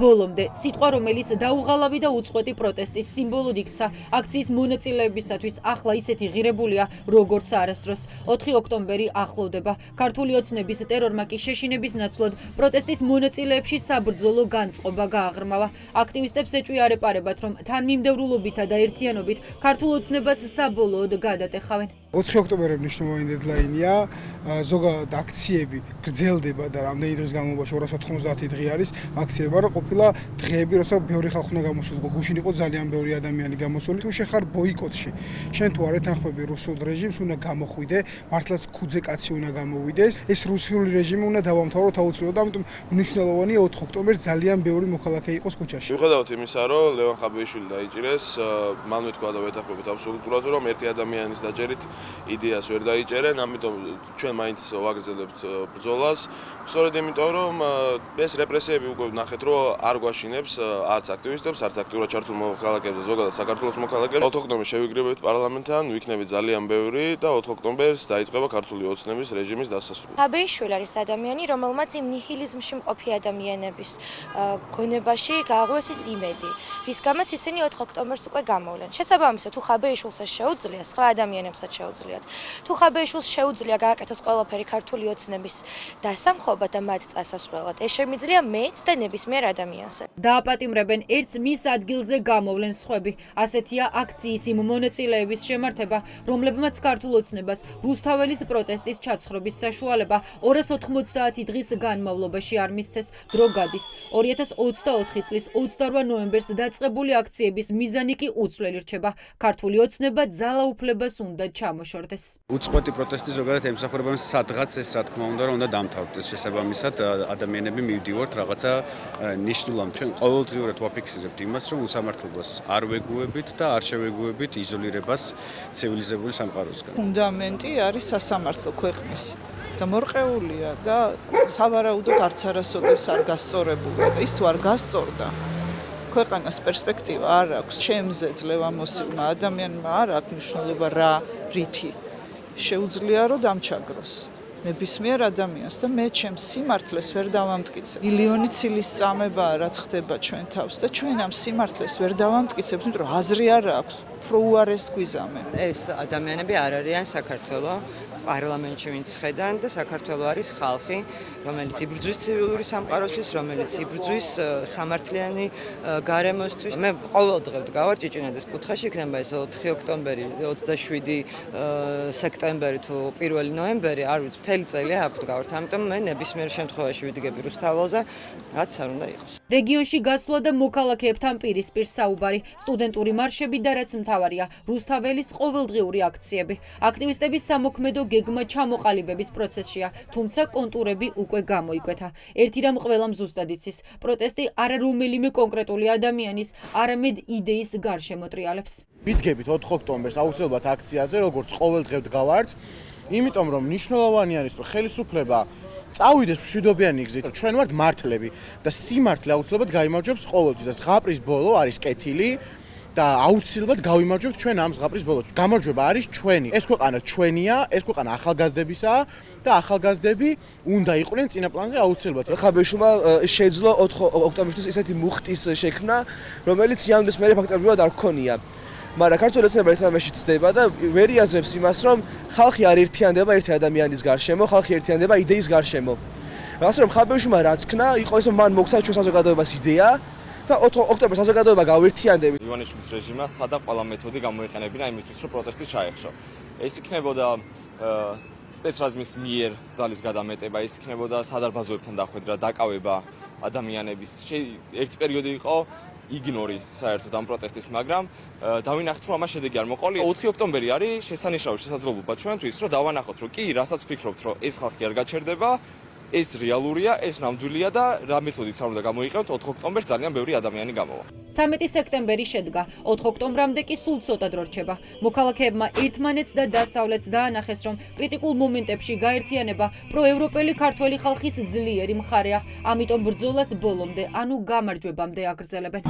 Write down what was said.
ბოლომდე სიტყვა, რომელიც დაუღალავი და უწყვეტი პროტესტის სიმბოლოდ იქცა აქციის მონაწილეებისათვის, ახლა ისეთი ღირებულია, როგორც არასდროს. 4 ოქტომბერი ახლოვდება. ქართული ოცნების ტერორმა კი შეშინების ნაცვლად პროტესტის მონაწილეებში საბრძოლო განწყობა გააღრმავა. აქტივისტებს ეჭვიარეპარებათ, რომ თანმიმდევრულობითა და ერთიანობით ქართულ ოცნებას საბოლოოდ გადატეხავენ. 4 ოქტომბერი მნიშვნელოვანი დედლაინია. ზოგადად აქციები გრძელდება და რამდენი დღის განმავლობაში 290 დღე არის აქციები, მაგრამ ყოფილა დღეები, როცა ბევრი ხალხი უნდა გამოსულიყო, გუშინ იყო ძალიან ბევრი ადამიანი გამოსული. თუ შენ ხარ ბოიკოტში, შენ თუ არ ეთანხმები რუსულ რეჟიმს, უნდა გამოხვიდე, მართლაც ქუძე კაცი უნდა გამოვიდეს. ეს რუსული რეჟიმი უნდა დავამთავროთ აუცილებლად, ამიტომ მნიშვნელოვანია 4 ოქტომბერს ძალიან ბევრი მოქალაქე იყოს ქუჩაში. მიუხედავად იმისა, რომ ლევან ხაბეიშვილი დაიჭირეს, მან ვეთქვა და ვეთანხმებით აბსოლუტურად, რომ ერთი ადამიანის დაჭერით იდეას ვერ დაიჭერენ, ამიტომ ჩვენ მაინც ვაგრძელებთ ბრძოლას. სწორედ იმიტომ, რომ ეს რეპრესიები უკვე ნახეთ, რომ არ გვაშინებს არც აქტივისტებს, არც აქტიურად ჩართულ მოქალაქეებს და ზოგადად საქართველოს მოქალაქეებს. 4 ოქტომბერს შევიგრებებთ პარლამენტთან, ვიქნებით ძალიან ბევრი და 4 ოქტომბერს დაიწყება ქართული ოცნების რეჟიმის დასასრული. ხაბეიშვილი არის ადამიანი, რომელმაც იმ ნიჰილიზმში მყოფი ადამიანების გონებაში გააღვეს ის იმედი, რის გამოც ისინი 4 ოქტომბერს უკვე გამოვლენ. შესაბამისად, თუ ხაბეიშვილს შეუძლია, სხვა ადამიანებსაც შეუძლიათ. თუ ხაბეიშვილს შეუძლია გააკეთოს ყველაფერი ქართული ოცნების დასამხობად და მათ წასასვლელად, ეს შემიძლია მეც და ნებისმიერ ადამიანს. დააპატიმრებენ ერთს მის ადგილზე გამოვლენ სხვები. ასეთია აქციის იმ მონაწილეების შემართება, რომლებმაც ქართულ ოცნებას რუსთაველის პროტესტის ჩაცხრობის საშუალება 290 დღის განმავლობაში არ მისცეს. დრო გადის. 2024 წლის 28 ნოემბერს დაწყებული აქციების მიზანი კი უცვლელი რჩება. ქართული ოცნება ძალაუფლებას უნდა ჩამოშორდეს. უწყვეტი პროტესტი ზოგადად ემსახურება სადღაც ეს რა თქმა უნდა დამთავრდეს. შესაბამისად ადამიანები მივდივართ რაღაცა ნიშნულამ. ჩვენ ყოველდღიურად ვაფიქსირებთ იმას, რომ უსამართლობას არ ვეგუებით და არ შევეგუებით იზოლირებას ცივილიზებული სამყაროსგან. ფუნდამენტი არის სასამართლო ქვეყნის და მორყეულია და სავარაუდოდ არც არასოდეს არ გასწორებულია და ის თუ არ გასწორდა ქვეყანას პერსპექტივა არ აქვს, ჩემზე ძლევამოსილმა ადამიანმა არ აქვს მნიშვნელობა რა რითი შეუძლია რომ დამჩაგროს ნებისმიერ ადამიანს და მე ჩემს სიმართლეს ვერ დავამტკიცებ. მილიონი ცილის წამებაა რაც ხდება ჩვენ თავს და ჩვენ ამ სიმართლეს ვერ დავამტკიცებთ, იმიტომ რომ აზრი არ აქვს, უფრო უარეს გვიზამენ. ეს ადამიანები არ არიან საქართველოს პარლამენტში ვინც ხედან და საქართველოს არის ხალხი, რომელიც იბრძვის ცივილური სამყაროსთვის, რომელიც იბრძვის სამართლიანი გარემოსთვის. მე ყოველ დღე ვდგავარ ჭიჭინაძის კუთხეში, იქნება ეს 4 ოქტომბერი, 27 სექტემბერი თუ 1 ნოემბერი, არ ვიცი, მთელი წელი აქ ვდგავართ. ამიტომ მე ნებისმიერ შემთხვევაში ვიდგები რუსთაველზე, რაც არ უნდა იყოს. რეგიონში გასვლა და მოქალაქეებთან პირისპირ საუბარი, სტუდენტური მარშები და რაც მთავარია, რუსთაველის ყოველდღიური აქციები. აქტივისტების სამოქმედო გეგმა ჩამოყალიბების პროცესშია, თუმცა კონტურები უკვე გამოიკვეთა. ერთი რამ ყველამ ზუსტად იცის, პროტესტი არა რომელიმე კონკრეტული ადამიანის, არამედ იდეის გარშემო ტრიალებს. ვიდგებით 4 ოქტომბერს აუცილებლად აქციაზე, როგორც ყოველ დღე ვდგავართ, იმიტომ რომ მნიშვნელოვანი არის, რომ ხელისუფლება წავიდეს მშვიდობიანი გზით. ჩვენ ვართ მართლები და სიმართლე აუცილებლად გაიმარჯვებს ყოველთვის და ზღაპრის ბოლო არის კეთილი და აუცილებლად გავიმარჯვებთ ჩვენ ამ ზღაპრის ბოლოს. გამარჯვება არის ჩვენი. ეს ქვეყანა ჩვენია, ეს ქვეყანა ახალგაზრდებისაა და ახალგაზრდები უნდა იყვნენ წინა პლანზე აუცილებლად. ხაბეიშვილმა შეძლო 4 ოქტომბერისთვის ისეთი მუხტის შექმნა, რომელიც იანვრის მერე ფაქტობრივად არ გქონია. მაგრამ ქართული ოცნება ერთმანეთში ცდება და ვერ იაზრებს იმას, რომ ხალხი არ ერთიანდება ერთი ადამიანის გარშემო, ხალხი ერთიანდება იდეის გარშემო. ასე რომ ხაბეიშვილმა რაც ქნა, იყო ის რომ მან მოგცა ჩვენ საზოგადოებას იდეა და 4 ოქტომბერს საზოგადოება გავერთიანდებით. ივანიშვილის რეჟიმმა სადა ყველა მეთოდი გამოიყენებინა იმისთვის, რომ პროტესტი ჩაეხშო. ეს იქნებოდა სპეცრაზმის მიერ ძალის გადამეტება, ეს იქნებოდა სადარბაზოებთან დახვედრა, დაკავება ადამიანების. ერთი პერიოდი იყო იგნორი საერთოდ ამ პროტესტის, მაგრამ დავინახეთ, რომ ამას შედეგი არ მოყოლია. 4 ოქტომბერი არის შესანიშნავი შესაძლებლობა ჩვენთვის, რომ დავანახოთ, რომ კი, რასაც ფიქრობთ, რომ ეს ხალხი არ გაჩერდება, ეს რეალურია, ეს ნამდვილია და რა მეთოდით არ უნდა გამოიყენოთ 4 ოქტომბერს ძალიან ბევრი ადამიანი გამოვა. 13 სექტემბერი შედგა, 4 ოქტომბრამდე კი სულ ცოტა დრო რჩება. მოქალაქეებმა ერთმანეთს და დასავლეთს დაანახეს, რომ კრიტიკულ მომენტებში გაერთიანება პროევროპელი ქართველი ხალხის ძლიერი მხარეა, ამიტომ ბრძოლას ბოლომდე, ანუ გამარჯვებამდე აგრძელებენ.